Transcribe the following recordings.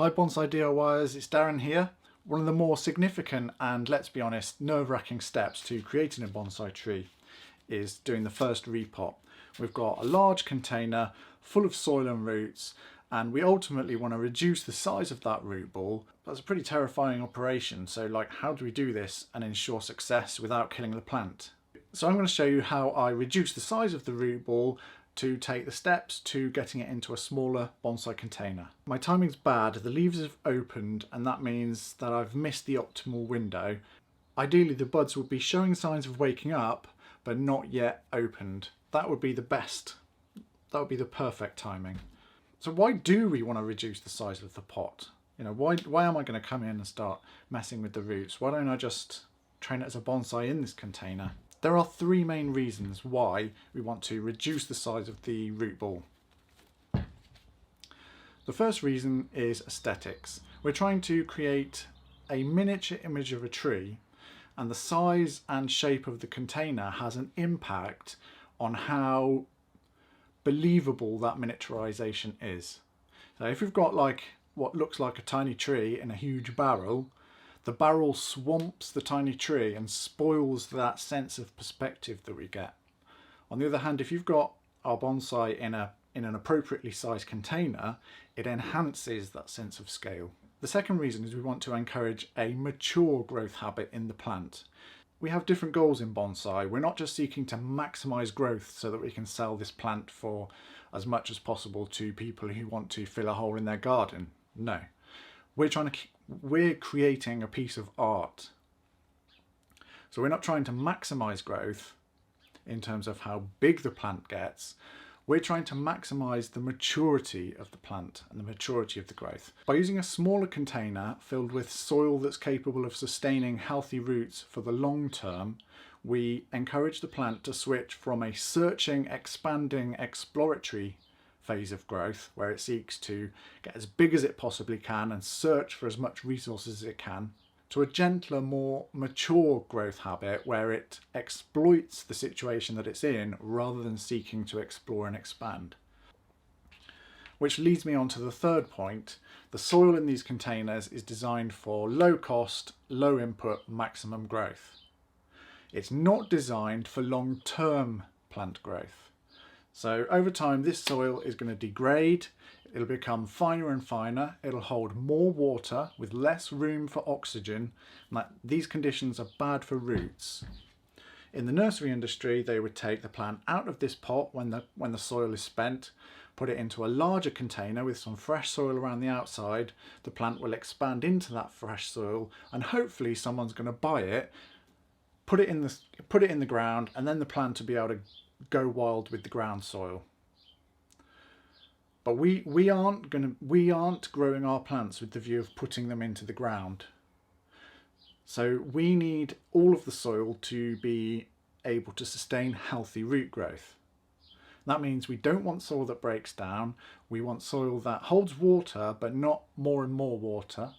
Hi Bonsai DIYers, it's Darren here. One of the more significant and, let's be honest, nerve-wracking steps to creating a bonsai tree is doing the first repot. We've got a large container full of soil and roots, and we ultimately want to reduce the size of that root ball. That's a pretty terrifying operation, so how do we do this and ensure success without killing the plant? So I'm going to show you how I reduce the size of the root ball to take the steps to getting it into a smaller bonsai container. My timing's bad, the leaves have opened, and that means that I've missed the optimal window. Ideally the buds would be showing signs of waking up but not yet opened. That would be the best. That would be the perfect timing. So why do we want to reduce the size of the pot? Why am I going to come in and start messing with the roots? Why don't I just train it as a bonsai in this container? There are three main reasons why we want to reduce the size of the root ball. The first reason is aesthetics. We're trying to create a miniature image of a tree, and the size and shape of the container has an impact on how believable that miniaturization is. So if we've got what looks like a tiny tree in a huge barrel, the barrel swamps the tiny tree and spoils that sense of perspective that we get. On the other hand, if you've got our bonsai in an appropriately sized container, it enhances that sense of scale. The second reason is we want to encourage a mature growth habit in the plant. We have different goals in bonsai. We're not just seeking to maximize growth so that we can sell this plant for as much as possible to people who want to fill a hole in their garden. No. We're creating a piece of art. So we're not trying to maximize growth in terms of how big the plant gets. We're trying to maximize the maturity of the plant and the maturity of the growth. By using a smaller container filled with soil that's capable of sustaining healthy roots for the long term, we encourage the plant to switch from a searching, expanding, exploratory phase of growth, where it seeks to get as big as it possibly can and search for as much resources as it can, to a gentler, more mature growth habit where it exploits the situation that it's in rather than seeking to explore and expand. Which leads me on to the third point. The soil in these containers is designed for low cost, low input, maximum growth. It's not designed for long-term plant growth. So over time this soil is going to degrade, it'll become finer and finer, it'll hold more water with less room for oxygen, and these conditions are bad for roots. In the nursery industry, they would take the plant out of this pot when the soil is spent, put it into a larger container with some fresh soil around the outside. The plant will expand into that fresh soil and hopefully someone's going to buy it, put it in the ground, and then the plant will be able to go wild with the ground soil. But we aren't growing our plants with the view of putting them into the ground. So we need all of the soil to be able to sustain healthy root growth. That means we don't want soil that breaks down. We want soil that holds water but not more and more water.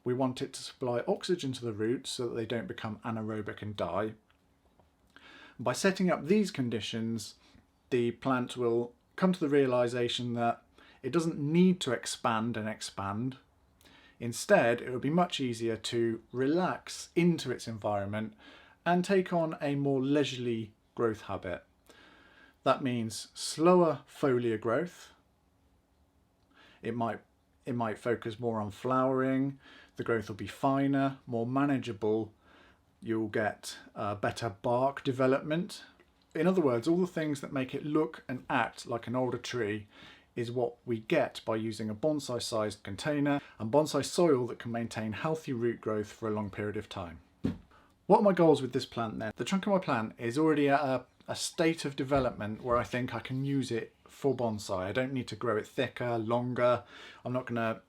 We want it to supply oxygen to the roots so that they don't become anaerobic and die. By setting up these conditions, the plant will come to the realization that it doesn't need to expand and expand. Instead, it would be much easier to relax into its environment and take on a more leisurely growth habit. That means slower foliar growth. It might focus more on flowering. The growth will be finer, more manageable. You'll get better bark development. In other words, all the things that make it look and act like an older tree is what we get by using a bonsai sized container and bonsai soil that can maintain healthy root growth for a long period of time. What are my goals with this plant then? The trunk of my plant is already at a state of development where I think I can use it for bonsai. I don't need to grow it thicker, longer. I'm not going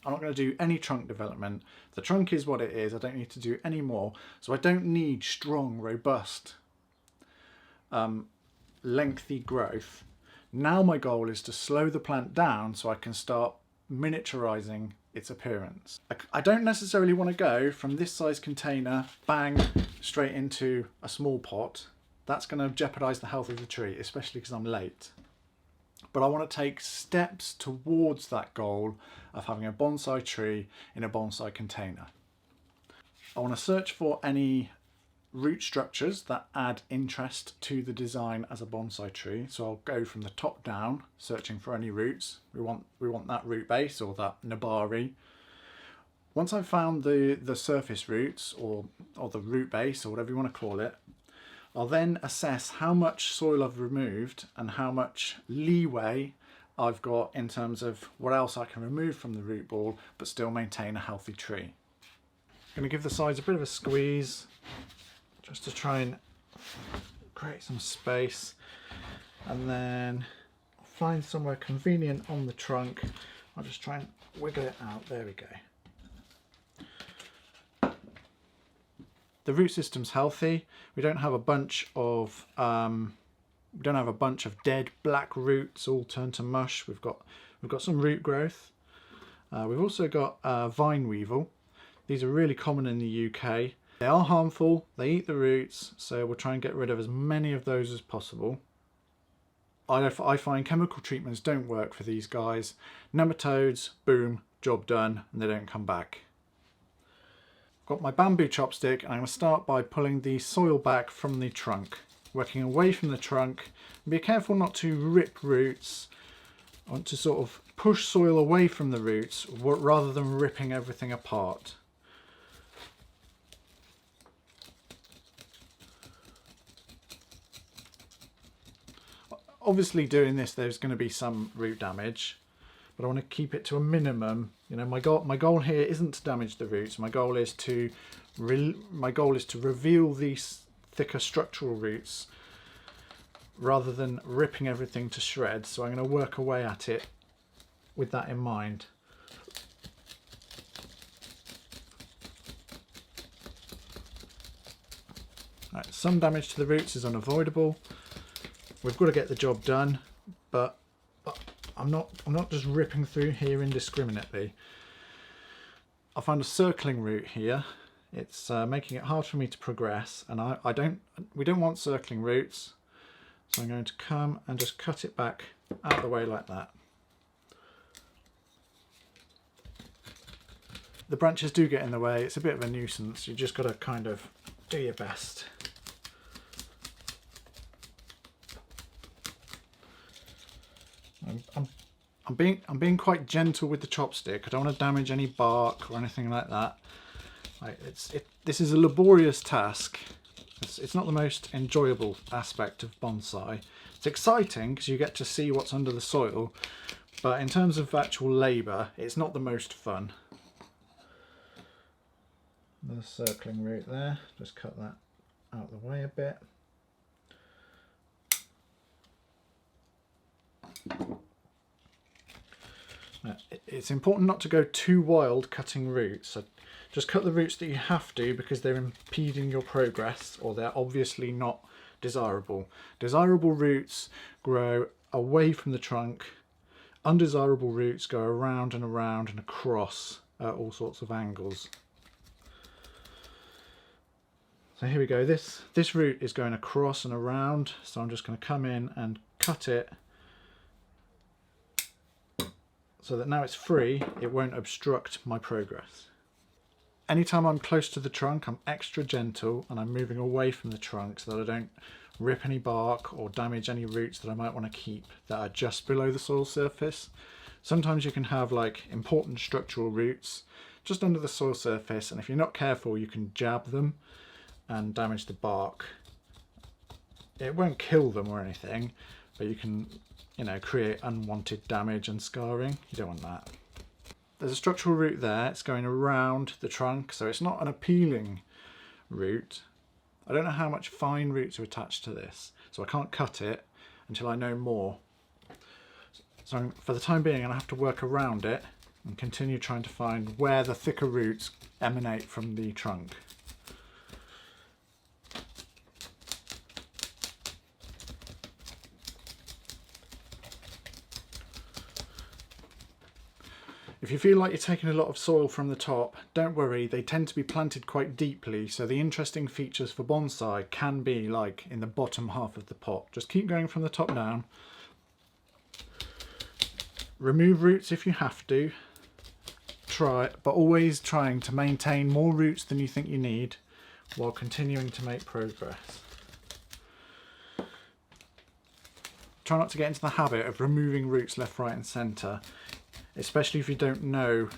to do any trunk development. The trunk is what it is. I don't need to do any more. So I don't need strong, robust, lengthy growth. Now my goal is to slow the plant down so I can start miniaturizing its appearance. I don't necessarily want to go from this size container, bang, straight into a small pot. That's going to jeopardize the health of the tree, especially because I'm late. but I want to take steps towards that goal of having a bonsai tree in a bonsai container. I want to search for any root structures that add interest to the design as a bonsai tree. So I'll go from the top down, searching for any roots. We want that root base or that nabari. Once I've found the surface roots or the root base or whatever you want to call it, I'll then assess how much soil I've removed and how much leeway I've got in terms of what else I can remove from the root ball but still maintain a healthy tree. I'm going to give the sides a bit of a squeeze just to try and create some space, and then find somewhere convenient on the trunk. I'll just try and wiggle it out. There we go. The root system's healthy. We don't have a bunch of dead black roots all turned to mush. We've got some root growth. We've also got vine weevil. These are really common in the UK. They are harmful, they eat the roots, so we'll try and get rid of as many of those as possible. I find chemical treatments don't work for these guys. Nematodes, boom, job done, and they don't come back. Got my bamboo chopstick, and I'm going to start by pulling the soil back from the trunk. Working away from the trunk. Be careful not to rip roots. I want to sort of push soil away from the roots rather than ripping everything apart. Obviously doing this there's going to be some root damage, but I want to keep it to a minimum. You know, my goal here isn't to damage the roots. My goal is to reveal these thicker structural roots rather than ripping everything to shreds. So I'm going to work away at it with that in mind. Right, some damage to the roots is unavoidable. We've got to get the job done, but I'm not just ripping through here indiscriminately. I found a circling root here. It's making it hard for me to progress, and we don't want circling roots, so I'm going to come and just cut it back out of the way like that. The branches do get in the way. It's a bit of a nuisance. You just got to kind of do your best. I'm being quite gentle with the chopstick. I don't want to damage any bark or anything like that. This is a laborious task. It's not the most enjoyable aspect of bonsai. It's exciting because you get to see what's under the soil, but in terms of actual labour, it's not the most fun. Another circling root there. Just cut that out of the way a bit. It's important not to go too wild cutting roots. So just cut the roots that you have to because they're impeding your progress or they're obviously not desirable. Desirable roots grow away from the trunk. Undesirable roots go around and around and across at all sorts of angles. So here we go. This root is going across and around, so I'm just going to come in and cut it so that now it's free, it won't obstruct my progress. Anytime I'm close to the trunk, I'm extra gentle and I'm moving away from the trunk so that I don't rip any bark or damage any roots that I might want to keep that are just below the soil surface. Sometimes you can have like important structural roots just under the soil surface, and if you're not careful you can jab them and damage the bark. It won't kill them or anything, but you can, you know, create unwanted damage and scarring. You don't want that. There's a structural root there. It's going around the trunk, so it's not an appealing root. I don't know how much fine roots are attached to this, so I can't cut it until I know more. So for the time being, I'm going to have to work around it and continue trying to find where the thicker roots emanate from the trunk. If you feel like you're taking a lot of soil from the top, don't worry, they tend to be planted quite deeply, so the interesting features for bonsai can be like in the bottom half of the pot. Just keep going from the top down. Remove roots if you have to. Try, but always trying to maintain more roots than you think you need while continuing to make progress. Try not to get into the habit of removing roots left, right and centre, especially if you don't know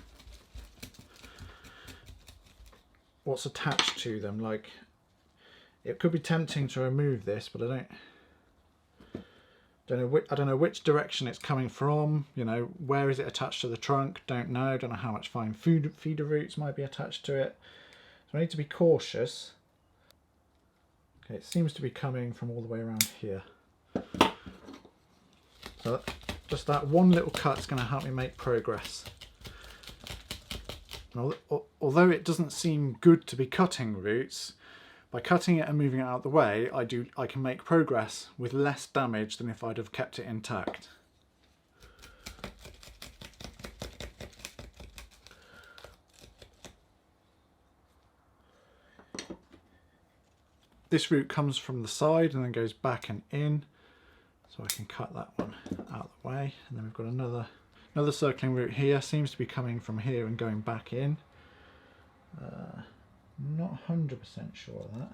what's attached to them. Like, it could be tempting to remove this, but I don't know which direction it's coming from. You know, where is it attached to the trunk? Don't know how much fine feeder roots might be attached to it. So I need to be cautious. Okay, it seems to be coming from all the way around here. So just that one little cut's going to help me make progress. And although it doesn't seem good to be cutting roots, by cutting it and moving it out of the way, I can make progress with less damage than if I'd have kept it intact. This root comes from the side and then goes back and in, so I can cut that one out of the way. And then we've got another circling root here, seems to be coming from here and going back in. Not 100% sure of that.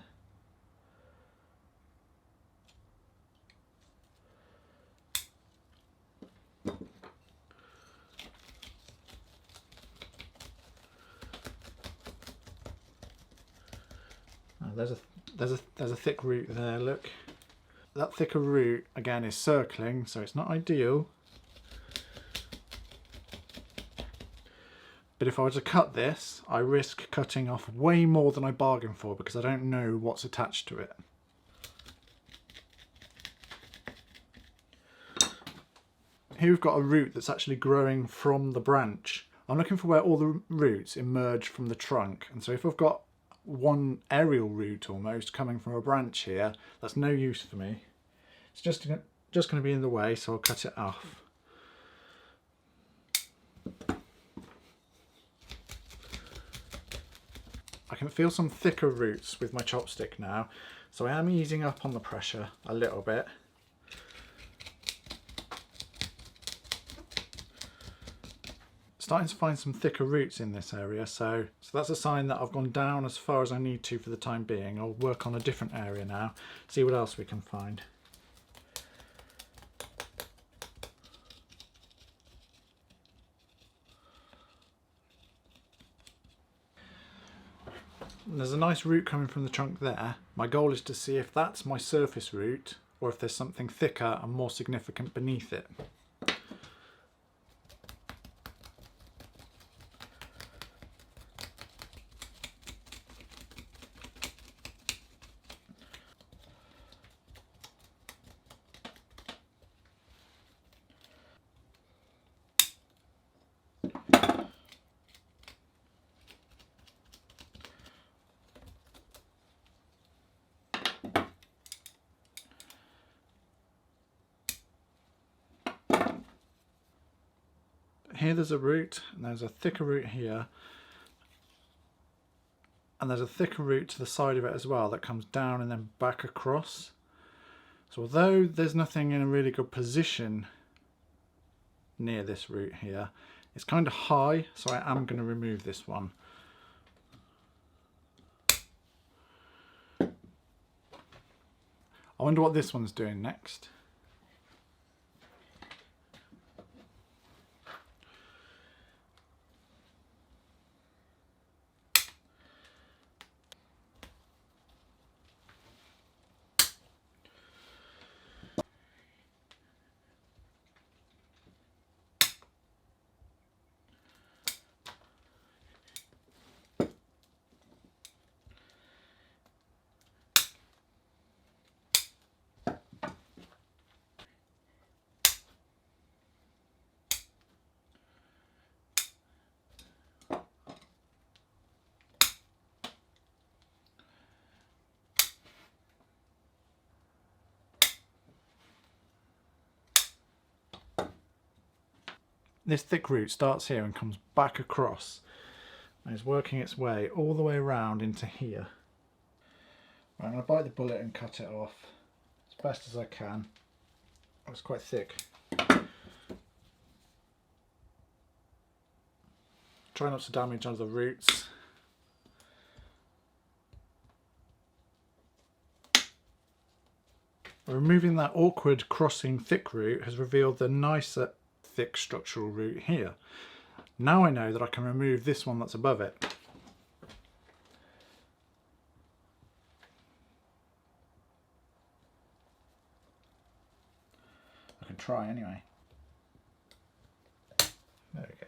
There's a thick root there, look. That thicker root again is circling, so it's not ideal. But if I were to cut this, I risk cutting off way more than I bargained for because I don't know what's attached to it. Here we've got a root that's actually growing from the branch. I'm looking for where all the roots emerge from the trunk, and so if I've got one aerial root almost coming from a branch here, that's no use for me. It's just going to be in the way, so I'll cut it off. I can feel some thicker roots with my chopstick now, so I am easing up on the pressure a little bit. Starting to find some thicker roots in this area, so that's a sign that I've gone down as far as I need to for the time being. I'll work on a different area now, see what else we can find. And there's a nice root coming from the trunk there. My goal is to see if that's my surface root or if there's something thicker and more significant beneath it. Here there's a root, and there's a thicker root here, and there's a thicker root to the side of it as well that comes down and then back across. So although there's nothing in a really good position near this root here, it's kind of high, so I am going to remove this one. I wonder what this one's doing next. This thick root starts here and comes back across and is working its way all the way around into here. Right, I'm going to bite the bullet and cut it off as best as I can. Oh, it's quite thick. Try not to damage other roots. Removing that awkward crossing thick root has revealed the nicer thick structural root here. Now I know that I can remove this one that's above it. I can try anyway. There we go.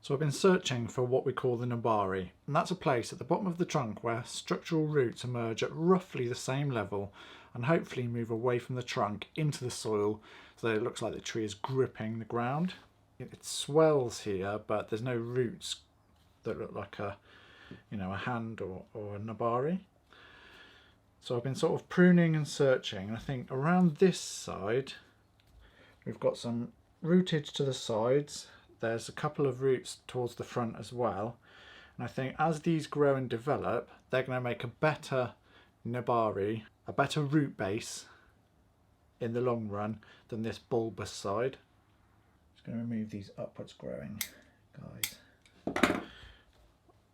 So I've been searching for what we call the nabari, and that's a place at the bottom of the trunk where structural roots emerge at roughly the same level and hopefully move away from the trunk into the soil so that it looks like the tree is gripping the ground. It swells here, but there's no roots that look like a hand or a nabari. So I've been sort of pruning and searching, and I think around this side we've got some rootage to the sides. There's a couple of roots towards the front as well, and I think as these grow and develop, they're going to make a better nabari, a better root base in the long run than this bulbous side. Just going to remove these upwards growing guys.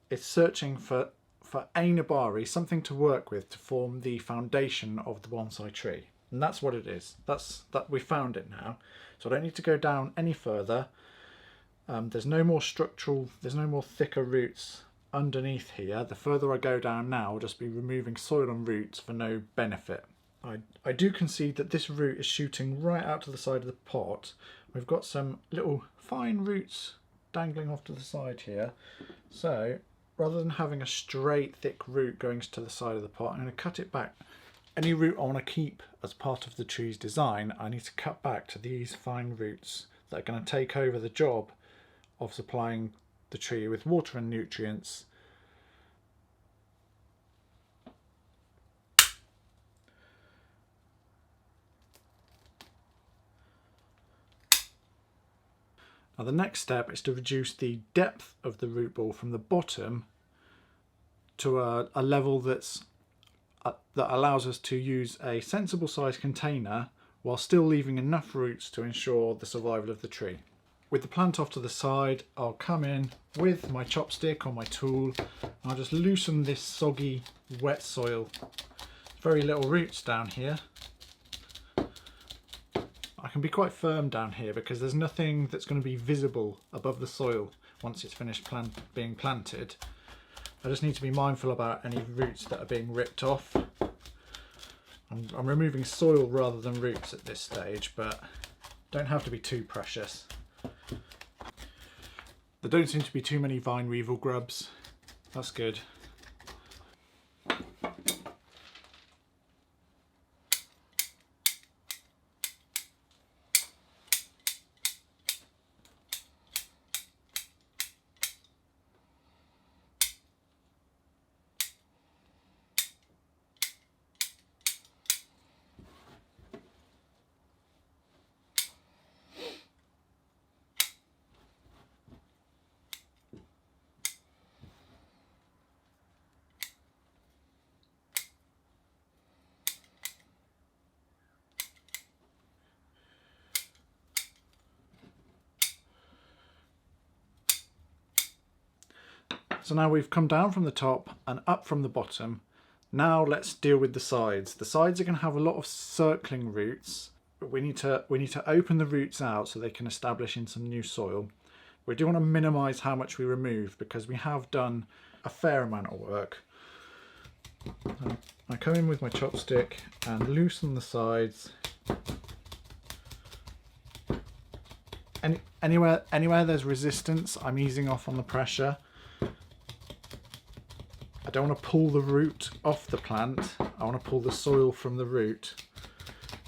It's searching for a nabari, something to work with to form the foundation of the bonsai tree, and that's what it is. We found it now, so I don't need to go down any further. There's no more thicker roots underneath here. The further I go down now, I'll just be removing soil and roots for no benefit. I do concede that this root is shooting right out to the side of the pot. We've got some little fine roots dangling off to the side here. So rather than having a straight thick root going to the side of the pot, I'm going to cut it back. Any root I want to keep as part of the tree's design, I need to cut back to these fine roots that are going to take over the job of supplying the tree with water and nutrients. Now the next step is to reduce the depth of the root ball from the bottom to a level that allows us to use a sensible sized container while still leaving enough roots to ensure the survival of the tree. With the plant off to the side, I'll come in with my chopstick or my tool and I'll just loosen this soggy wet soil. Very little roots down here. I can be quite firm down here because there's nothing that's going to be visible above the soil once it's finished being planted. I just need to be mindful about any roots that are being ripped off. I'm removing soil rather than roots at this stage, but don't have to be too precious. There don't seem to be too many vine weevil grubs. That's good. So now we've come down from the top and up from the bottom. Now let's deal with the sides. The sides are going to have a lot of circling roots, but we need to open the roots out so they can establish in some new soil. We do want to minimise how much we remove because we have done a fair amount of work. I come in with my chopstick and loosen the sides. Anywhere there's resistance, I'm easing off on the pressure. I don't want to pull the root off the plant, I want to pull the soil from the root.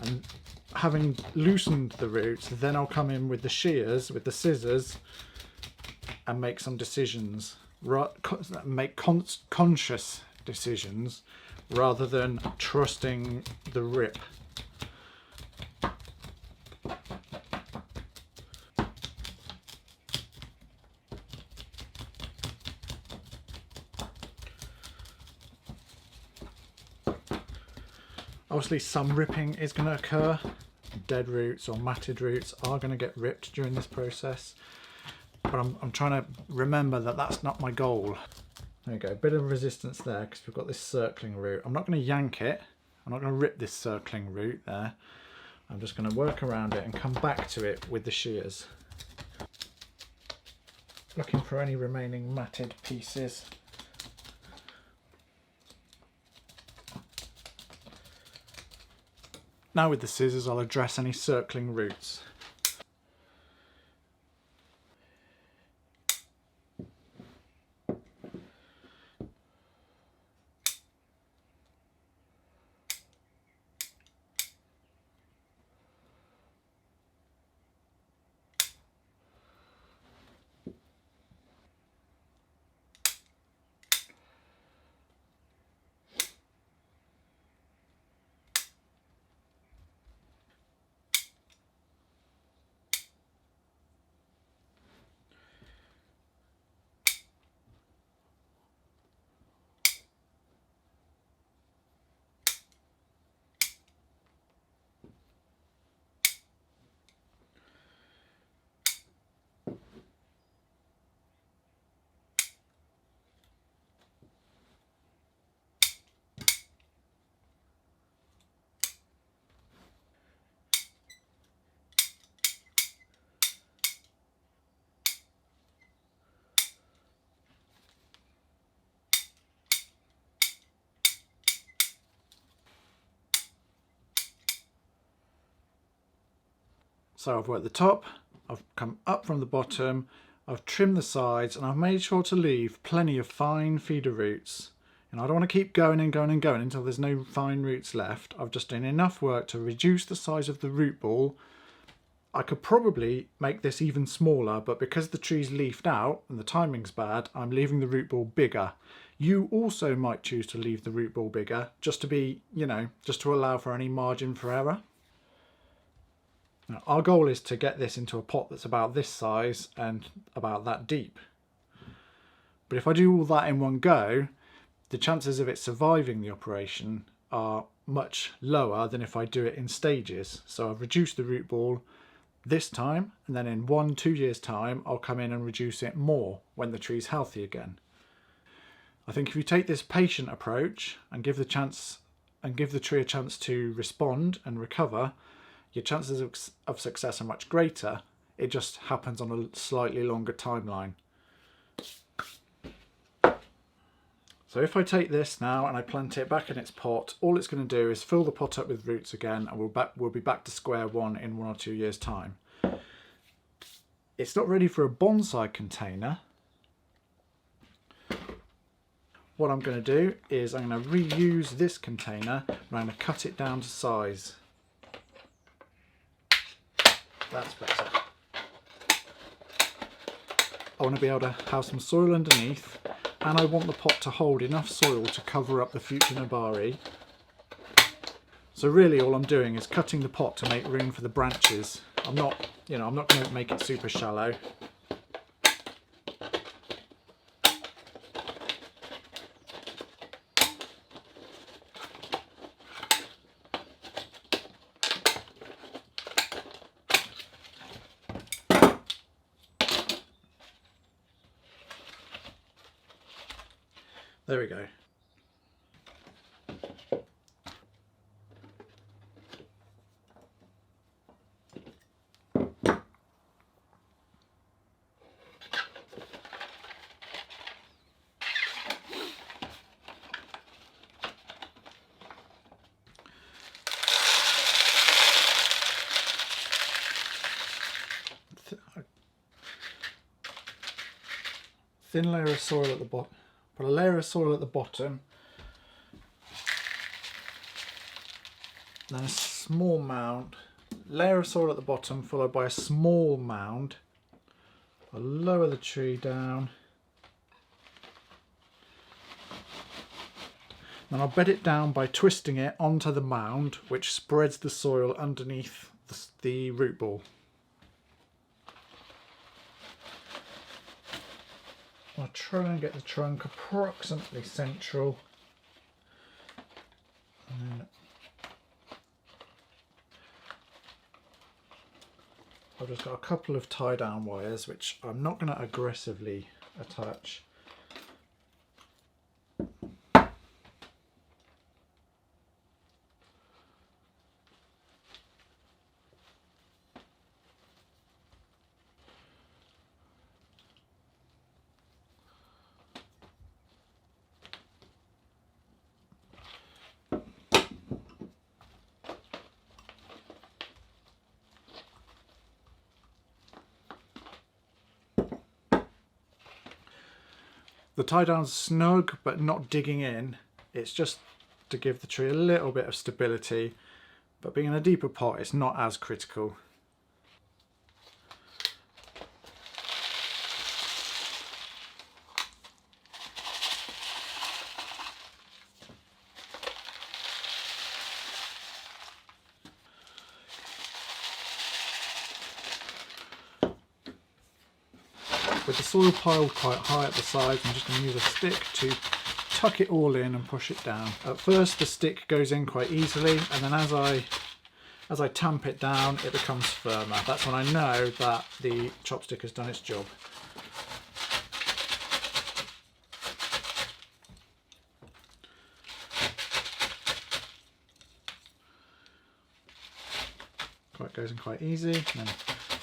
And having loosened the root, then I'll come in with the shears, with the scissors, and make some decisions. Make conscious decisions rather than trusting the rip. Obviously some ripping is going to occur. Dead roots or matted roots are going to get ripped during this process, but I'm trying to remember that that's not my goal. There you go, a bit of resistance there because we've got this circling root. I'm not going to yank it, I'm not going to rip this circling root there. I'm just going to work around it and come back to it with the shears. Looking for any remaining matted pieces. Now with the scissors I'll address any circling roots. So I've worked the top, I've come up from the bottom, I've trimmed the sides, and I've made sure to leave plenty of fine feeder roots. And I don't want to keep going and going and going until there's no fine roots left. I've just done enough work to reduce the size of the root ball. I could probably make this even smaller, but because the tree's leafed out and the timing's bad, I'm leaving the root ball bigger. You also might choose to leave the root ball bigger, just to be, just to allow for any margin for error. Now, our goal is to get this into a pot that's about this size and about that deep. But if I do all that in one go, the chances of it surviving the operation are much lower than if I do it in stages. So I've reduced the root ball this time, and then in 1-2 years time I'll come in and reduce it more when the tree's healthy again. I think if you take this patient approach and give the tree a chance to respond and recover, your chances of success are much greater. It just happens on a slightly longer timeline. So if I take this now and I plant it back in its pot, all it's going to do is fill the pot up with roots again, and we'll be back to square one in 1 or 2 years time. It's not ready for a bonsai container. What I'm going to do is I'm going to reuse this container and I'm going to cut it down to size. That's better. I want to be able to have some soil underneath, and I want the pot to hold enough soil to cover up the future nabari. So really all I'm doing is cutting the pot to make room for the branches. I'm not going to make it super shallow. There we go. Thin layer of soil at the bottom. Put a layer of soil at the bottom, then a small mound, layer of soil at the bottom followed by a small mound. I'll lower the tree down, then I'll bed it down by twisting it onto the mound, which spreads the soil underneath the root ball. I'll try and get the trunk approximately central, and then I've just got a couple of tie down wires which I'm not going to aggressively attach. The tie down's snug but not digging in. It's just to give the tree a little bit of stability, but being in a deeper pot it's not as critical. With the soil piled quite high at the sides, I'm just going to use a stick to tuck it all in and push it down. At first the stick goes in quite easily, and then as I tamp it down it becomes firmer. That's when I know that the chopstick has done its job. It goes in quite easy, and then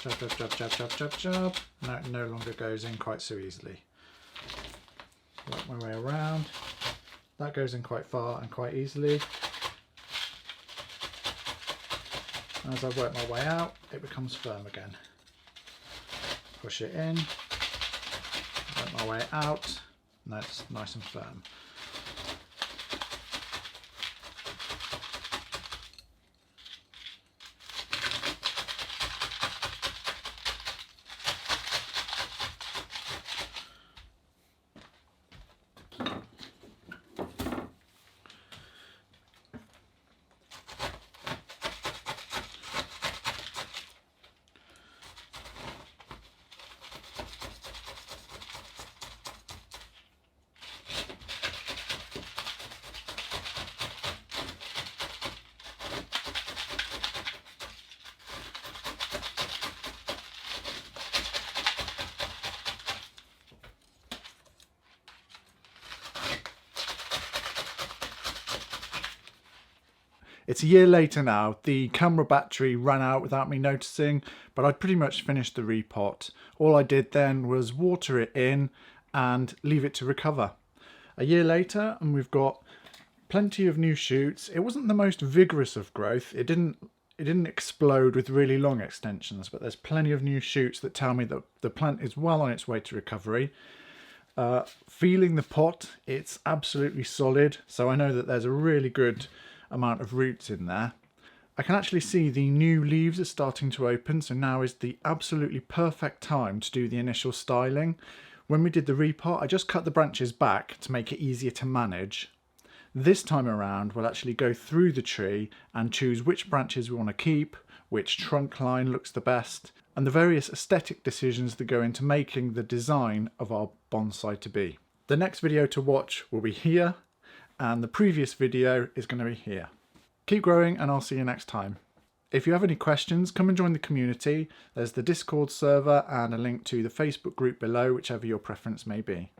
jab, jab, jab, jab, jab, jab, jab. Now it no longer goes in quite so easily. Work my way around. That goes in quite far and quite easily. And as I work my way out, it becomes firm again. Push it in, work my way out, and that's nice and firm. It's a year later now. The camera battery ran out without me noticing, but I'd pretty much finished the repot. All I did then was water it in and leave it to recover. A year later, and we've got plenty of new shoots. It wasn't the most vigorous of growth. It didn't explode with really long extensions, but there's plenty of new shoots that tell me that the plant is well on its way to recovery. Feeling the pot, it's absolutely solid, so I know that there's a really good amount of roots in there. I can actually see the new leaves are starting to open, so now is the absolutely perfect time to do the initial styling. When we did the repot, I just cut the branches back to make it easier to manage. This time around, we'll actually go through the tree and choose which branches we want to keep, which trunk line looks the best, and the various aesthetic decisions that go into making the design of our bonsai to be. The next video to watch will be here, and the previous video is going to be here. Keep growing, and I'll see you next time. If you have any questions, come and join the community. There's the Discord server and a link to the Facebook group below, whichever your preference may be.